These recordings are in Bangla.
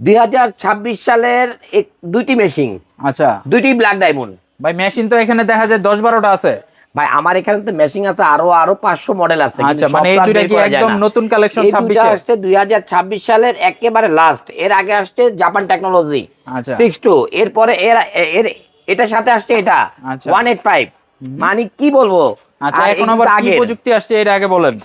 2026 সালের দুইটি মেশিন। আচ্ছা, দুইটি ব্ল্যাক ডায়মন্ড। ভাই মেশিন তো এখানে দেখা যায় 10-12টা আছে। ভাই আমার এখানে তো মেশিন আছে আরো 500 মডেল আছে। আচ্ছা, মানে এই দুইটা কি একদম নতুন কালেকশন 26 এ আসছে 2026 সালের একেবারে লাস্ট। এর আগে আসছে জাপান টেকনোলজি। আচ্ছা, 62। এরপরে এর এটার সাথে আসছে এটা 185। মানে কি বলবো। আচ্ছা, এখন আবার কি প্রযুক্তি আসছে এর আগে বলেন।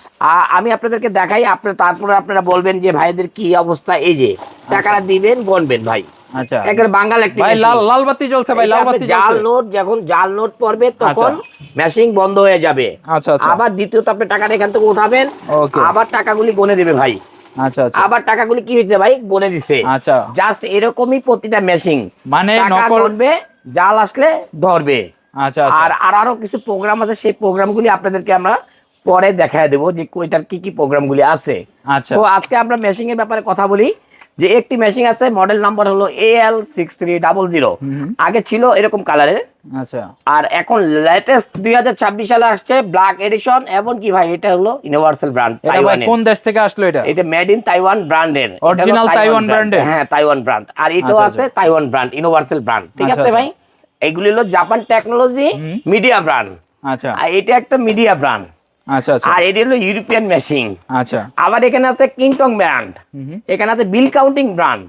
আমি আপনাদেরকে দেখাই, তারপরে আপনারা বলবেন যে ভাইদের কি অবস্থা। এই যে টাকাটা দিবেন, গণবেন ভাই। আচ্ছা, একবার বাঙাল একটি ভাই লাল বাতি জ্বলছে, ভাই লাল বাতি জ্বলছে। জাল নোট, যখন জাল নোট পড়বে তখন মেশিন বন্ধ হয়ে যাবে। আচ্ছা আচ্ছা, আবার দ্বিতীয়ত আপনি টাকাটা এখান থেকে উঠাবেন, আবার টাকাগুলি গনে দিবে ভাই। আচ্ছা আচ্ছা, আবার টাকাগুলি কি হয়েছে ভাই, গনে দিছে। আচ্ছা, জাস্ট এরকমই প্রতিটা মেশিন, মানে নকল গনবে, জাল আসলে ধরবে। আচ্ছা, আর আরো কিছু প্রোগ্রাম আছে, সেই প্রোগ্রামগুলি আপনাদেরকে আমরা পরে দেখায় দেবো যে ওইটার কি কি প্রোগ্রামগুলি আছে। আচ্ছা, তো আজকে আমরা মেশিনের ব্যাপারে কথা বলি। যে একটি মেশিন আছে, মডেল নাম্বার হলো AL6300। আগে ছিল এরকম কালারের। আচ্ছা, আর এখন লেটেস্ট 2026 সালে আসছে ব্ল্যাক এডিশন। এবং কি ভাই, এটা হলো ইউনিভার্সাল ব্র্যান্ড। তাইওয়ান। কোন দেশ থেকে আসলো এটা? এটা মেড ইন তাইওয়ান ব্র্যান্ডের, অরিজিনাল তাইওয়ান ব্র্যান্ডের। হ্যাঁ, তাইওয়ান ব্র্যান্ড। আর এটাও আছে তাইওয়ান ব্র্যান্ড, ইউনিভার্সাল ব্র্যান্ড। ঠিক আছে ভাই, এইগুলি হলো জাপান টেকনোলজি মিডিয়া ব্র্যান্ড। আচ্ছা, আর এটা একটা মিডিয়া ব্র্যান্ড। আচ্ছা আচ্ছা, আর এটা হলো ইউরোপিয়ান মেশিন। আচ্ছা, আবার এখানে আছে কিংটন ব্র্যান্ড, এখানে আছে বিল কাউন্টিং ব্র্যান্ড,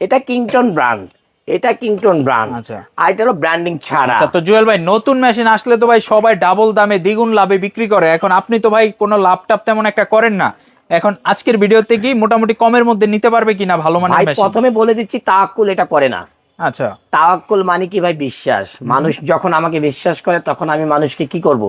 এটা কিংটন ব্র্যান্ড, এটা কিংটন ব্র্যান্ড। আচ্ছা, আর এটা হলো ব্র্যান্ডিং ছাড়া। আচ্ছা। তো জুয়েল ভাই, নতুন মেশিন আসলে তো ভাই সবাই ডাবল দামে দ্বিগুণ লাভে বিক্রি করে। এখন আপনি তো ভাই কোনো লাভ টাপ তেমন একটা করেন না। এখন আজকের ভিডিওতে কি মোটামুটি কমের মধ্যে নিতে পারবে কিনা ভালো মানের মেশিন? প্রথমে বলে দিচ্ছি, তাওয়াক্কুল এটা করে না। আচ্ছা, তাওয়াক্কুল মানে কি ভাই, বিশ্বাস। মানুষ যখন আমাকে বিশ্বাস করে, তখন আমি মানুষকে কি করব,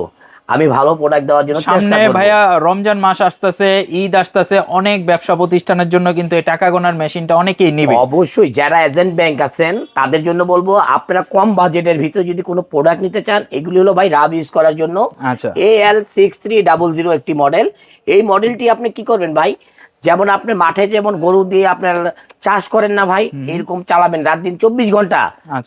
আমি ভালো প্রোডাক্ট দেওয়ার জন্য চেষ্টা করব। ভাইয়া রমজান মাস আসতেছে, ঈদ আসতেছে, অনেক ব্যবসা প্রতিষ্ঠানের জন্য কিন্তু এই টাকা গোনার মেশিনটা অনেকেই নেবে। অবশ্যই যারা এজেন্ট ব্যাংক আছেন তাদের জন্য বলবো, আপনারা কম বাজেটের ভিতরে যদি কোনো প্রোডাক্ট নিতে চান, এগুলি হলো ভাই রাব ইউজ করার জন্য। আচ্ছা, AL6300 একটি মডেল। এই মডেলটি আপনি কি করবেন ভাই, যেমন আপনি মাঠে যেমন গরু দিয়ে আপনার চাষ করেন না ভাই, এরকম চালাবেন রাত দিন 24 ঘন্টা।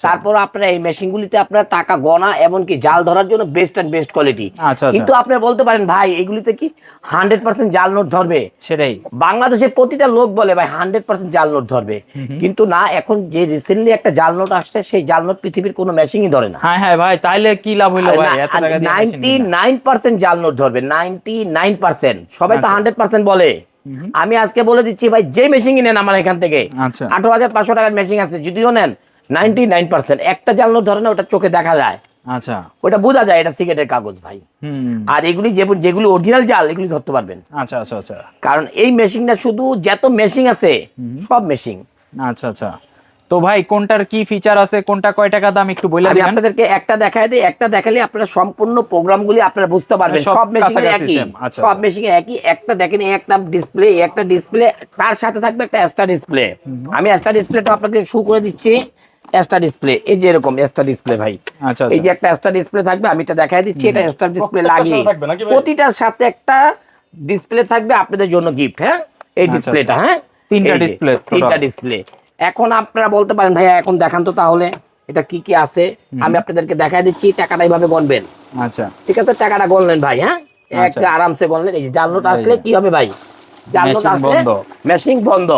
তারপর আপনারা এই মেশিনগুলিতে আপনার টাকা গণা এমনকি জাল ধরার জন্য বেস্ট অ্যান্ড বেস্ট কোয়ালিটি। কিন্তু আপনি বলতে পারেন ভাই, এগুলিতে কি 100% জাল নোট ধরবে? সেটাই বাংলাদেশের প্রতিটা লোক বলে ভাই 100% জাল নোট ধরবে, কিন্তু না। এখন যে রিসেন্টলি একটা জাল নোট আসছে, সেই জাল নোট পৃথিবীর কোনো মেশিনই ধরে না। হ্যাঁ হ্যাঁ ভাই, তাইলে কি লাভ হইলো ভাই? এত টাকা দিয়ে 99% জাল নোট ধরবে, 99%। সবাই তো 100% বলে। আমি আজকে বলে দিচ্ছি ভাই, যে মেশিন নেন আমার এখান থেকে, 18,500 টাকার মেশিন আছে, যদিও নেন 99% একটা জাল নোট ধরে না, ওটা চোখে দেখা যায়। আচ্ছা, ওটা বোঝা যায় এটা সিগারেটের কাগজ ভাই। আর এগুলি যেগুলি অরিজিনাল জাল, এগুলি ধরতে পারবেন। আচ্ছা আচ্ছা আচ্ছা, কারণ এই মেশিনটা শুধু যত মেশিন আছে সব মেশিন। আচ্ছা আচ্ছা। তো ভাই কোনটার কি ফিচার আছে, কোনটা কয় টাকা দাম একটু বলে দিবেন। আমি আপনাদেরকে একটা দেখায় দিই, একটা দেখালে আপনারা সম্পূর্ণ প্রোগ্রামগুলি আপনারা বুঝতে পারবেন। সব মেশিনে একই, সব মেশিনে একই। একটা দেখেন, একটা ডিসপ্লে, একটা ডিসপ্লে, তার সাথে থাকবে একটা এক্সট্রা ডিসপ্লে। আমি এক্সট্রা ডিসপ্লেটা আপনাকে শো করে দিচ্ছি। এক্সট্রা ডিসপ্লে, এই যে এরকম এক্সট্রা ডিসপ্লে ভাই। আচ্ছা, এই যে একটা এক্সট্রা ডিসপ্লে থাকবে, আমি এটা দেখায় দিচ্ছি। এটা এক্সট্রা ডিসপ্লে লাগিয়ে প্রতিটার সাথে একটা ডিসপ্লে থাকবে আপনাদের জন্য গিফট। হ্যাঁ, এই ডিসপ্লেটা, হ্যাঁ, তিনটা ডিসপ্লে। এখন আপনারা বলতে পারেন ভাইয়া এখন দেখান তো তাহলে এটা কি কি আছে। আমি আপনাদেরকে দেখাই দিচ্ছি, টাকাটা এইভাবে গণবেন। আচ্ছা, ঠিক আছে, টাকাটা গণলেন ভাই। হ্যাঁ, একটা আরামসে গণলেন। এই যে জাল নোট আসলে কি হবে ভাই, জাল নোট আসলে মেশিন বন্ধ।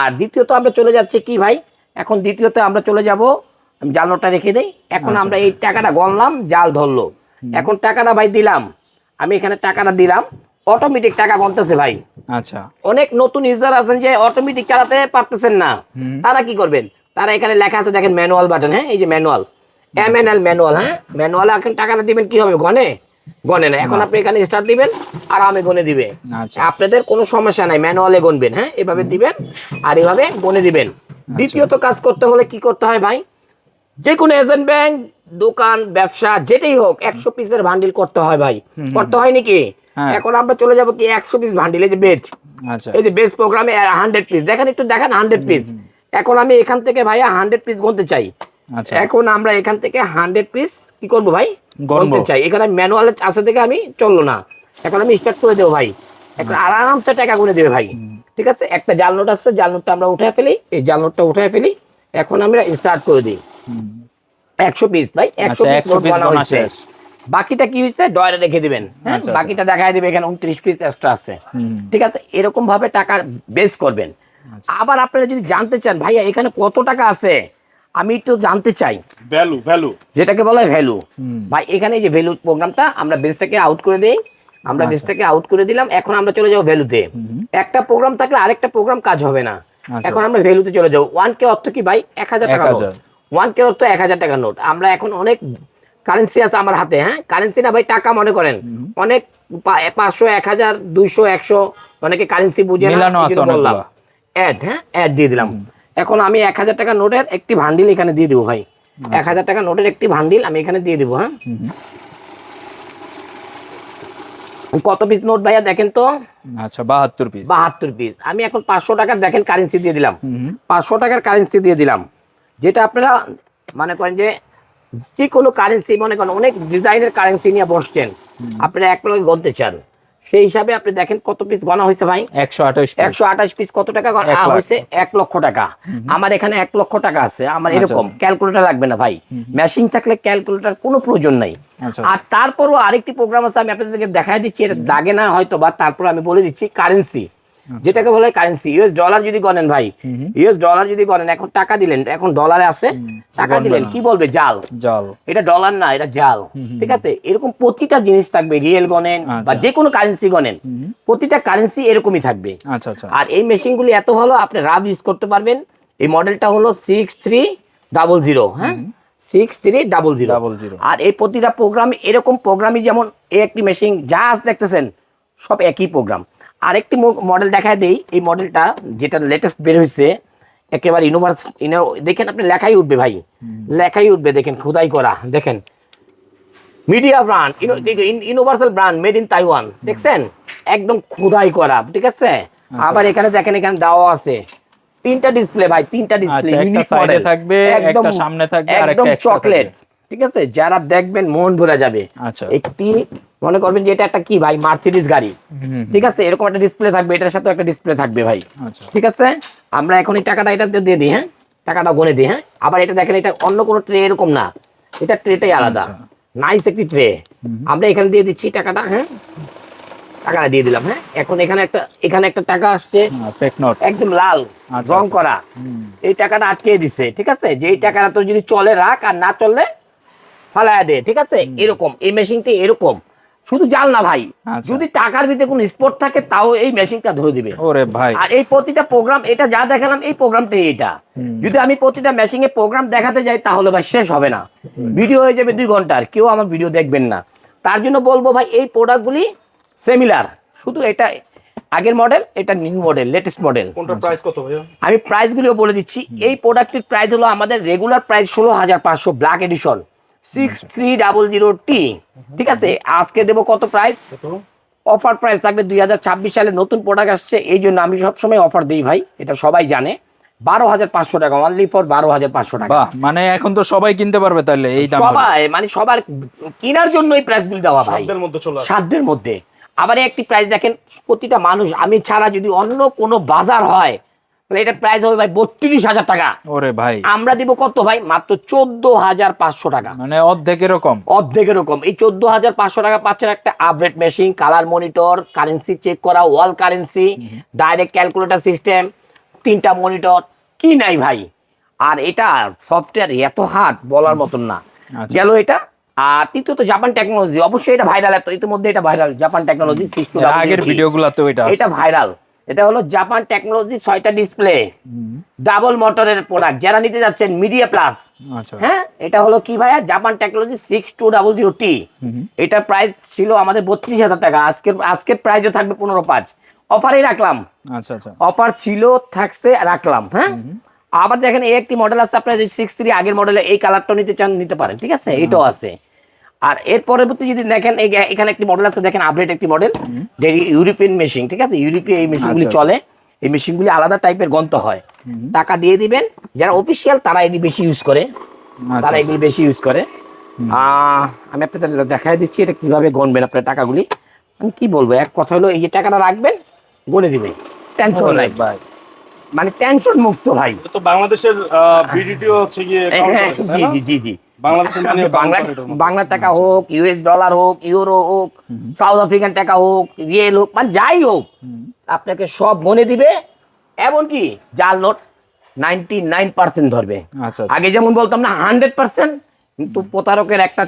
আর দ্বিতীয়ত আমরা চলে যাচ্ছি কি ভাই, এখন দ্বিতীয়তে আমরা চলে যাব, আমি জাল নোটটা রেখে দেই। এখন আমরা এই টাকাটা গণলাম, জাল ধরলো। এখন টাকাটা ভাই দিলাম, আমি এখানে টাকাটা দিলাম, অটোমেটিক টাকা গণতেছে ভাই। আচ্ছা, অনেক নতুন ইউজার আছেন যে অটোমেটিক চালাতে পারতেছেন না, তারা কি করবেন, তারা এখানে লেখা আছে দেখেন ম্যানুয়াল বাটন। হ্যাঁ, এই যে ম্যানুয়াল, MNL ম্যানুয়াল। হ্যাঁ, ম্যানুয়ালে এখন টাকাটা দিবেন, কি হবে, গনে না। এখন আপনি এখানে স্টার্ট দিবেন, আরামে গনে দিবে। আপনাদের কোনো সমস্যা নাই, ম্যানুয়ালে গনবেন। হ্যাঁ, এভাবে দিবেন আর এভাবে গনে দিবেন। দ্বিতীয়ত কাজ করতে হলে কি করতে হয় ভাই, যে কোনো এজেন্ট ব্যাংক, দোকান, ব্যবসা যেটাই হোক, 100 পিসের বান্ডিল করতে হয় ভাই। করতে হয় নাকি? এখন আমরা চলে যাব কি 100 পিস বান্ডিল। এই যে বেচ, এই যে বেচ প্রোগ্রামে 100 পিস দেখেন, একটু দেখেন 100 পিস। এখন আমি এখান থেকে ভাইয়া 100 পিস গুনতে চাই। এখন আমরা এখান থেকে 100 পিস কি করব ভাই, গুনতে চাই। এখানে ম্যানুয়াল আছে থেকে আমি চললো না, এখন আমি স্টার্ট করে দেবো ভাই। এখন আরামসে টাকা গুনে দেবে ভাই। ঠিক আছে, একটা জাল নোট আছে, জাল নোটটা আমরা উঠে ফেলি, এই জাল নোটটা উঠে ফেলি। এখন আমরা স্টার্ট করে দিই 100 পিস ভাই, 100 পিস নোট বানানো হয়েছে। বাকিটা কি হয়েছে, ডয়ারে রেখে দিবেন। হ্যাঁ, বাকিটা দেখায় দিবে, এখানে 29 পিস এক্সট্রা আছে। ঠিক আছে, এরকম ভাবে টাকা বেস করবেন। আবার আপনারা যদি জানতে চান ভাইয়া এখানে কত টাকা আছে, আমি একটু জানতে চাই, ভ্যালু যেটাকে বলা হয় ভ্যালু। ভাই এখানে যে ভ্যালু প্রোগ্রামটা আমরা বেসটাকে আউট করে দেই, আমরা বেসটাকে আউট করে দিলাম, এখন আমরা চলে যাবো ভ্যালুতে। একটা প্রোগ্রাম থাকলে আরেকটা প্রোগ্রাম কাজ হবে না, এখন আমরা ভ্যালুতে চলে যাবো। 1K অর্থ কি ভাই? 1000 টাকা নোট। 1K অর্থ 1000 টাকা নোট। আমরা এখন অনেক কারেন্সি আছে আমার হাতে, হ্যাঁ কারেন্সি না ভাই, টাকা মনে করেন অনেক 500 1000 200 100 অনেকে কারেন্সি বুঝে না, বললাম অ্যাড, হ্যাঁ অ্যাড দিয়ে দিলাম। এখন আমি 1000 টাকা নোটের একটি ভান্ডিল এখানে দিয়ে দিব ভাই, 1000 টাকা নোটের একটি ভান্ডিল আমি এখানে দিয়ে দিব। হ্যাঁ কত পিস নোট ভাইয়া দেখেন তো? আচ্ছা 72 পিস। 72 পিস। আমি এখন 500 টাকার দেখেন কারেন্সি দিয়ে দিলাম, 500 টাকার কারেন্সি দিয়ে দিলাম। যেটা আপনারা মনে করেন যে যে কোনো কারেন্সি, মনে করেন অনেক ডিজাইনের কারেন্সি নিয়ে বসছেন, আপনারা এক লগে গণতে চান, সেই হিসাবে আপনি দেখেন কত পিস গণা হয়েছে ভাই? 128 পিস। কত টাকা গণা হয়েছে? 1 লক্ষ টাকা। আমার এখানে 1 লক্ষ টাকা আছে। আমার এরকম ক্যালকুলেটর লাগবে না ভাই, মেশিন থাকলে ক্যালকুলেটর কোনো প্রয়োজন নাই। আর তারপরও আরেকটি প্রোগ্রাম আছে, আমি আপনাদেরকে দেখাই দিচ্ছি, এটা লাগে না হয়তো বা, তারপর আমি বলে দিচ্ছি কারেন্সি, যেটাকে বলে কারেন্সি। ইউএস ডলার যদি গণেন ভাই, ইউএস ডলার যদি গণেন, এখন টাকা দিলেন, এখন ডলারে আছে, টাকা দিলেন, কি বলবে? জাল। এটা ডলার না, এটা জাল। ঠিক আছে, এরকম প্রতিটা জিনিস থাকবে, রিয়েল গণেন বা যে কোনো কারেন্সি গণেন, প্রতিটা কারেন্সি এরকমই থাকবে। আর এই মেশিনগুলি এত ভালো, আপনি রাব ইউজ করতে পারবেন। এই মডেলটা হলো 6300, হ্যাঁ 6300। আর এই প্রতিটা প্রোগ্রাম এরকম প্রোগ্রামই, যেমন এই একটি মেশিন যা আছে দেখতেছেন সব একই প্রোগ্রাম। আরেকটি মডেল দেখায় দেই, এই মডেলটা যেটা লেটেস্ট বের হয়েছে, একেবারে ইউনিভার্স, দেখেন আপনি লেখাই উঠবে ভাই, লেখাই উঠবে, দেখেন খোদাই করা, দেখেন media brand, universal brand, made in Taiwan, দেখছেন একদম খোদাই করা। ঠিক আছে, আবার এখানে দেখেন, এখানে দেওয়া আছে 3টা ডিসপ্লে ভাই, 3টা ডিসপ্লে, ইউনিক মডেল থাকবে, একটা সামনে থাকবে আর একটা চকলেট। ঠিক আছে, যারা দেখবেন মন ভরে যাবে। একটি মনে করবেন যে এটা একটা কি ভাই, মার্সিডিজ গাড়ি। ঠিক আছে, এরকম একটা ডিসপ্লে থাকবে, এটার সাথে একটা ডিসপ্লে থাকবে ভাই। ঠিক আছে, আমরা এখন এই টাকাটা এটাতে দিয়ে দিই, হ্যাঁ টাকাটা গুনে দিই। হ্যাঁ আবার এটা দেখেন, এটা অন্য কোনো ট্রে এরকম না, এটা ট্রেটাই আলাদা, নাইস একটি ট্রে। আমরা এখানে দিয়ে দিচ্ছি টাকাটা, হ্যাঁ টাকাটা দিয়ে দিলাম। হ্যাঁ এখন এখানে একটা টাকা আসছে, একদম লাল রং করা, এই টাকাটা আটকে দিছে। ঠিক আছে, যে এই টাকাটা তোর যদি চলে রাখ, আর না চললে ফালায়া দে। ঠিক আছে, এরকম এই মেশিনটি এরকম, শুধু জাল না ভাই, যদি টাকার ভিতরে কোনো স্পট থাকে তাও এই মেশিনটা ধরে দিবে। আর এই প্রতিটা প্রোগ্রাম, এটা যা দেখালাম এই প্রোগ্রামটাই এটা, যদি আমি প্রতিটা মেশিনে প্রোগ্রাম দেখাতে যাই তাহলে ভাই শেষ হবে না, ভিডিও হয়ে যাবে 2 ঘন্টার, কেউ আমার ভিডিও দেখবেন না। তার জন্য বলবো ভাই, এই প্রোডাক্টগুলি সিমিলার, শুধু এটা আগের মডেল, এটা নিউ মডেল, লেটেস্ট মডেল। কোনটার প্রাইস কত ভাইয়া? আমি প্রাইসগুলিও বলে দিচ্ছি। এই প্রোডাক্টের প্রাইস হলো আমাদের regular price 16500, black addition 6300T। ঠিক আছে, আজকে দেবো কত প্রাইস? অফার প্রাইস থাকবে 2026 সালে নতুন প্রোডাক্ট আসছে, এই জন্য আমি সবসময় অফার দিই ভাই, এটা সবাই জানে। 12500 টাকা, অনলি ফর 12500 টাকা। মানে এখন তো সবাই কিনতে পারবে তাহলে এই দামে, সবাই মানে সবার কেনার জন্য এই প্রাইসগুলো দেওয়া ভাই, সাধ্যের মধ্যে। আবার একটি প্রাইস দেখেন, প্রতিটা মানুষ, আমি ছাড়া যদি অন্য কোনো বাজার হয় তাহলে এটা প্রাইস হবে ভাই 32,000 টাকা। ওরে ভাই, আমরা দিব কত ভাই? মাত্র 14,500 টাকা, মানে অর্ধেকের কম। এই 14,500 টাকা পাচ্ছেন একটা update machine, colour monitor, currency check করা, wall currency, direct calculator system, 3টা মনিটর, কি নাই ভাই। আর এটা সফটওয়্যার এত হার্ড বলার মতন না। গেল এটা। আর তৃতীয়ত জাপান টেকনোলজি, অবশ্যই এটা ভাইরাল, ইতিমধ্যে এটা ভাইরাল, জাপান টেকনোলজি 62 আগের ভিডিওগুলোতে এটা ভাইরাল। এটা হলো জাপান টেকনোলজি, 6টা ডিসপ্লে, ডাবল মোটরের প্রোডাক্ট, যারা নিতে যাচ্ছেন মিডিয়া প্লাস। হ্যাঁ এটা হলো কি ভাইয়া, জাপান টেকনোলজি 6200T। এটার প্রাইস ছিল আমাদের 32,000 টাকা, আজকের প্রাইসও থাকবে 15,500, অফারেই রাখলাম। অফার ছিল, থাকছে, রাখলাম। হ্যাঁ আবার দেখেন, এই একটি মডেল আছে, আপনার 63 আগের মডেলে এই কালারটা নিতে চান নিতে পারেন। ঠিক আছে, এটাও আছে। আর এর পরবর্তী যদি দেখেন, এখানে একটি মডেল আছে, দেখেন আপডেট একটি মডেল, যে ইউরোপিয়ান মেশিন। ঠিক আছে, ইউরোপে এই মেশিনগুলি চলে, এই মেশিনগুলি আলাদা টাইপের গন্ত হয়, টাকা দিয়ে দিবেন। যারা অফিসিয়াল তারা এটি বেশি ইউজ করে, আমি আপনাদের দেখাই দিচ্ছি এটা কিভাবে গণবেন আপনার টাকাগুলি। আমি কি বলবো, এক কথা হলো, এই যে টাকাটা রাখবেন, গণে দিবেন, টেনশন নাই ভাই, মানে টেনশন মুক্ত ভাই। তো বাংলাদেশের ভিডিও হচ্ছে গিয়ে, জি বাংলা টাকা হোক, ইউএস ডলার হোক, ইউরো হোক, সাউথ আফ্রিকান টাকা হোক, রিয়েল হোক, মানে যাই হোক, আপনাকে সব গনে দিবে, এমনকি জাল নোট 99% ধরবে। আচ্ছা আগে যেমন বলতাম না 100%, কিন্তু প্রতারকের একটা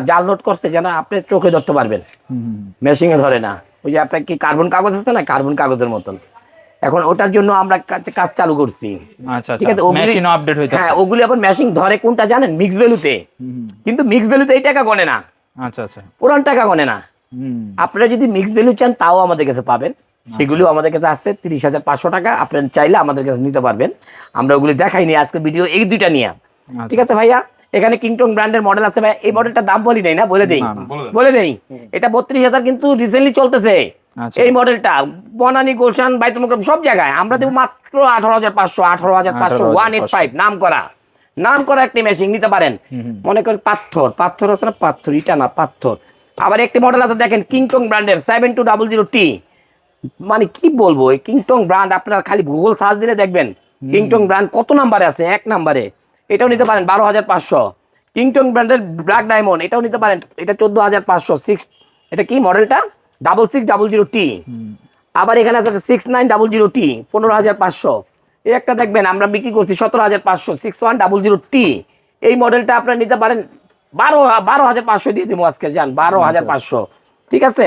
জাল নোট করছে যেন আপনি চোখে ধরতে পারবেন, মেশিনে ধরে না। ওই যে আপনার কি কার্বন কাগজ আছে না, কার্বন কাগজের মতন। এখন ওটার জন্য আমরা কাজ চালু করছি। আচ্ছা ঠিক আছে, মেশিন আপডেট হইতাছে। হ্যাঁ, ওগুলি এখন মেশিন ধরে কোনটা জানেন? মিক্স ভ্যালুতে। কিন্তু মিক্স ভ্যালুতে এই টাকা গণে না, আচ্ছা পুরান টাকা গণে না। আপনারা যদি মিক্স ভ্যালু চান তাও আমাদের কাছে পাবেন, সেগুলো আমাদের কাছে আসছে 30,500 টাকা। আপনারা চাইলে আমাদের কাছে নিতে পারবেন, আমরা ওগুলি দেখাইনি আজকে ভিডিও এই দুইটা নিয়ে। ঠিক আছে ভাইয়া, এখানে কিংটং ব্র্যান্ডের মডেল আছে ভাই। এই মডেলটার দাম বলি নাই না, বলে দেই, বলে দেই। এটা 32,000 কিন্তু রিসেন্টলি চলতেছে এই মডেলটা। বনানী, গুলশান, বাইতুল মোকাররম সব জায়গায় আমরা দেবো মাত্র 18,500, 18,500, 185। নাম করা একটি মেশিন নিতে পারেন। মনে করেন পাথর আছে না, পাথর, ইটা না, পাথর। আবার একটি মডেল আছে দেখেন কিংটং ব্র্যান্ডের 7200T। মানে কি বলবো, এই কিংটং ব্র্যান্ড আপনারা খালি গুগল সার্চ দিলে দেখবেন কিংটং ব্র্যান্ড কত নাম্বারে আছে, 1 নাম্বারে। এটাও নিতে পারেন 12,500। কিংটং ব্র্যান্ডের ব্ল্যাক ডায়মন্ড, এটাও নিতে পারেন, এটা 14,500। এটা কি মডেলটা? 6600T। আবার এখানে আছে 6900T, 15,500। এই একটা দেখবেন আমরা বিক্রি করছি 17,500, 6100T। এই মডেলটা আপনারা নিতে পারেন 12,500 দিয়ে দেবো আজকে, যান 12,500। ঠিক আছে।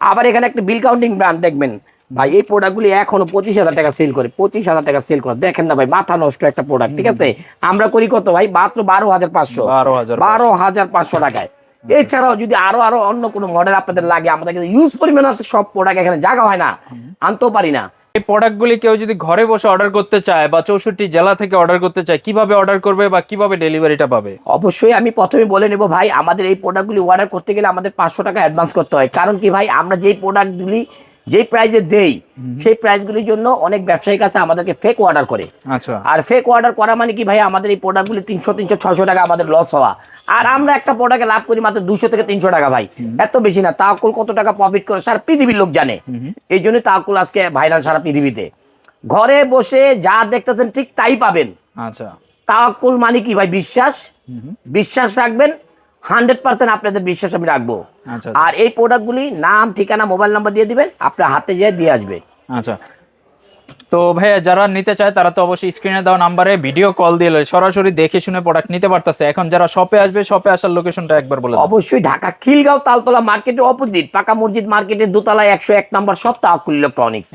আবার এখানে একটা বিল কাউন্টিং ব্র্যান্ড দেখবেন ভাই, এই প্রোডাক্টগুলি এখনো 25,000 টাকা সেল করে, 25,000 টাকা সেল করে। দেখেন না ভাই, মাথা নষ্ট একটা প্রোডাক্ট। ঠিক আছে, আমরা করি কত ভাই? মাত্র 12,500, 12,500 টাকায়। এছাড়াও যদি আরো অন্য কোনো মডেল আপনাদের লাগে, আমাদের কাছে ইউজ পরিমাণ আছে, সব প্রোডাক্ট এখানে জায়গা হয় না, আনতেও পারি না। এই প্রোডাক্টগুলি কেউ যদি ঘরে বসে অর্ডার করতে চায় বা 64 জেলা থেকে অর্ডার করতে চায়, কিভাবে অর্ডার করবে বা কিভাবে ডেলিভারিটা পাবে? অবশ্যই আমি প্রথমে বলে নেব ভাই, আমাদের এই প্রোডাক্টগুলি অর্ডার করতে গেলে আমাদের 500 টাকা অ্যাডভান্স করতে হয়। কারণ কি ভাই, আমরা যেই প্রোডাক্টগুলি যেই প্রাইসে দেই, সেই প্রাইসগুলির জন্য অনেক ব্যবসায়ীর কাছে আমাদেরকে ফেক অর্ডার করে। আচ্ছা। আর ফেক অর্ডার করা মানে কি ভাই, আমাদের এই প্রোডাক্টগুলি 300, 600 টাকা আমাদের লস হওয়া। আর আমরা একটা প্রোডাক্টে লাভ করি মাত্র 200 থেকে 300 টাকা ভাই, এত বেশি না। তাওয়াক্কুল কত টাকা প্রফিট করে সারা পৃথিবীর লোক জানে। এই জন্য তাওয়াক্কুল আজকে ভাইরাল সারা পৃথিবীতে। ঘরে বসে যা দেখতেছেন ঠিক তাই পাবেন। আচ্ছা। তাওয়াক্কুল মানে কি ভাই? বিশ্বাস রাখবেন, 100% আপনাদের বিশ্বাস আমি রাখবো। আচ্ছা। আর এই প্রোডাক্টগুলি নাম, ঠিকানা, মোবাইল নাম্বার দিয়ে দিবেন, আপনার হাতে যেয়ে দিয়ে আসবে। আচ্ছা। তো ভাইয়া যারা নিতে চায় তারা তো অবশ্যই স্ক্রিনে দেওয়া নাম্বারে ভিডিও কল দিয়ে সরাসরি দেখে শুনে প্রোডাক্ট নিতে পারতেছে। এখন যারা শপে আসবে, শপে আসার লোকেশনটা একবার বলে দাও। অবশ্যই ঢাকা খিলগাঁও তালতলা মার্কেটের অপোজিট পাকা মসজিদ মার্কেটের দোতলায় 101 নম্বর শপ, তাওয়াক্কুল ইলেকট্রনিক্স।